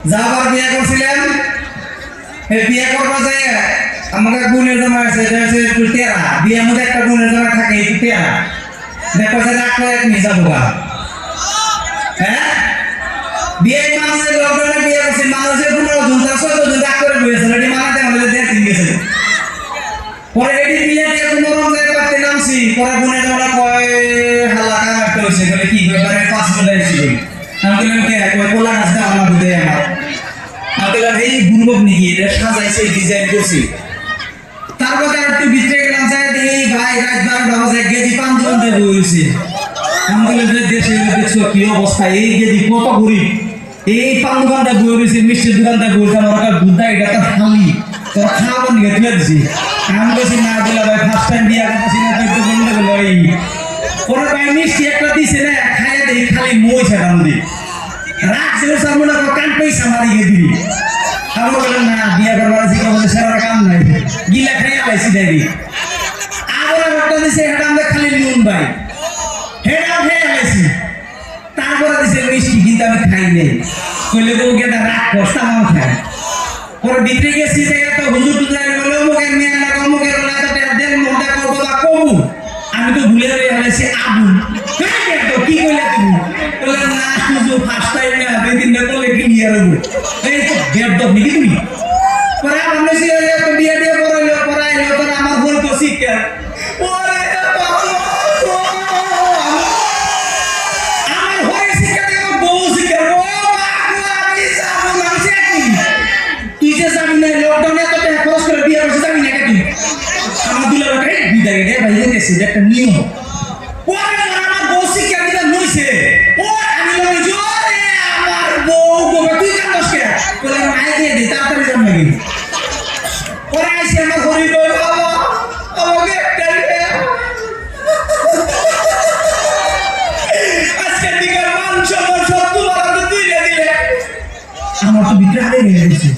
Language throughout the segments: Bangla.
যাবার বিয়ে করছিলেন এই বিয়ে করবা যায় আমাকে গুণের জমা আছে এটা হচ্ছে একটু টেরা বিয়ের মধ্যে একটা গুণের জমা থাকে একটু টেরা দেখো যে রাখলে নিয়ে যাবো হ্যাঁ বিয়ে মানুষের লকডাউনে বিয়ে করছে মানুষের 15 জন 14 জন ডাক করে বসেছে এটি মানাতে আমাদের দেখতে গেছে পরে এটি বিয়ে দিয়ে নরম জায়গা পাতে নামছি পরে গুণের জমা কয় হালা কাটতে হইছে বলে কি ব্যাপারে 5 মিনিট আইছিল আমি বললাম কে কয় কোলা গাছ দাও আমার বুঝে আমার আপনারা এই গুণবক নিয়ে এটা সাজাইছে ডিজাইন করছে তারপরে একটু ভিতরে গেলাম যায় এই ভাই রাত 12টা বাজে গেদি পান দোকান দিয়ে বসেছে আমি বললাম দেশে দেখছো কি অবস্থা এই গেদি কত গরিব এই পান দোকানটা বসেছে মিষ্টির দোকানটা বসেছে আমার একটা বুদ্ধা এটা তো খালি তোর খাওয়া নিয়ে তুলে দিছি আমি বলছি না দিলা ভাই ফার্স্ট টাইম বিয়া করতেছি না তো একটু বন্ধ করলো এই পরে ভাই মিষ্টি একটা দিছে না খাইয়া দেখি খালি মই সেটার মধ্যে রাখছে সামনে কান পয়সা মারি গিয়ে দিবি আমি বললাম না বিয়া করবার আছে কেমন সারা কাম নাই গিলা খাইয়া পাইছি দেখি আবার একটা দিছে এটা আমরা খালি নুন ভাই হেডা খেয়ে পাইছি তারপরে দিছে মিষ্টি কিন্তু আমি খাই নাই কইলে তো গেটা রাখ কষ্টা মাও খাই পরে ভিতরে গেছি যে একটা হুজুর টুজাই বলে অমুকের মেয়ে না অমুকের না তো দেন মোটা করবো বা কমু আমি তো ভুলে রয়ে হয়েছি আগুন কি কইলে তুমি বলে না হুজুর ফার্স্ট টাইম না বেদিন না করলে কি নিয়ে রবো এই তো গেট দব নাকি তুমি পরে আমার মেসি তো বিয়ে দিয়ে পড়াইলো তো আমার ভুল তো শিক্ষা ওরে আমার হয়ে শিক্ষা দিয়ে বউ শিক্ষা ও আমি যাবো না তুই যে যাবি না লকডাউনে তো টাকা খরচ করে বিয়ে করছিস যাবি না তুই আমার দুলা ভাই বিদায় দে ভাই দেখেছি একটা নিয়ম ওরে আমার বউ শিক্ষা দিতে নইছে ও আমি বলি জোরে আমার বউ গোবা তুই কান্দস কে বলে মাই দিয়ে দে তাড়াতাড়ি যাম নাকি ওরে আইছে আমার ঘরে কই বাবা আমাকে একটা আজকে দিকে মান সম্মান সব তোমার হাতে তুলে দিলে আমার তো ভিতরে হারিয়ে গেছে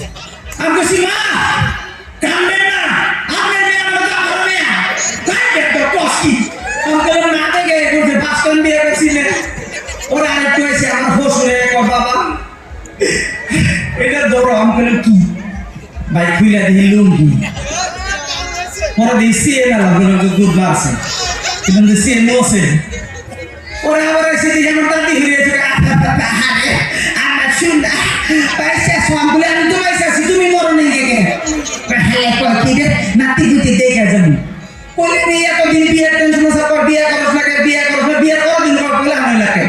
আমি কইছি মা কান্দে না আপনি মেয়ে আমার তো আমার মেয়ে তাই দেখো কষ্টি আমাকে না দেখে করতে বাসন দিয়ে গেছিলেন ওরা আরেকটু এসে আমার শ্বশুরে কয় বাবা এটা ধরো আমাকে কি ভাই খুইলা দিই লুঙ্গি পরে দিয়েছি না লাগলো দুধ আছে কিন্তু সে নোসে ওরা আবার এসে দিয়ে আমার দাদি হয়েছে আরে আমার শুননা পয়সা সবগুলো আমি তো পয়সা তুমি মরো নেই কে হ্যাঁ কই কি নাতি দুটি দেখা যাবে বলে বিয়ে কদিন বিয়ে টেনশন সব বিয়ে করছ না বিয়ে কদিন পর বলে আমি লাগে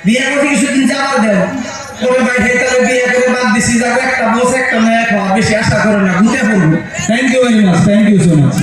বিয়ে করতে কিছুদিন যাওয়ার দেও পরে ভাই হেতালে বিয়ে করে বাদ দিছি যাবে একটা বস একটা মেয়ে খাওয়া বেশি আশা করো না ঘুরে পড়বো thank you very much thank you so much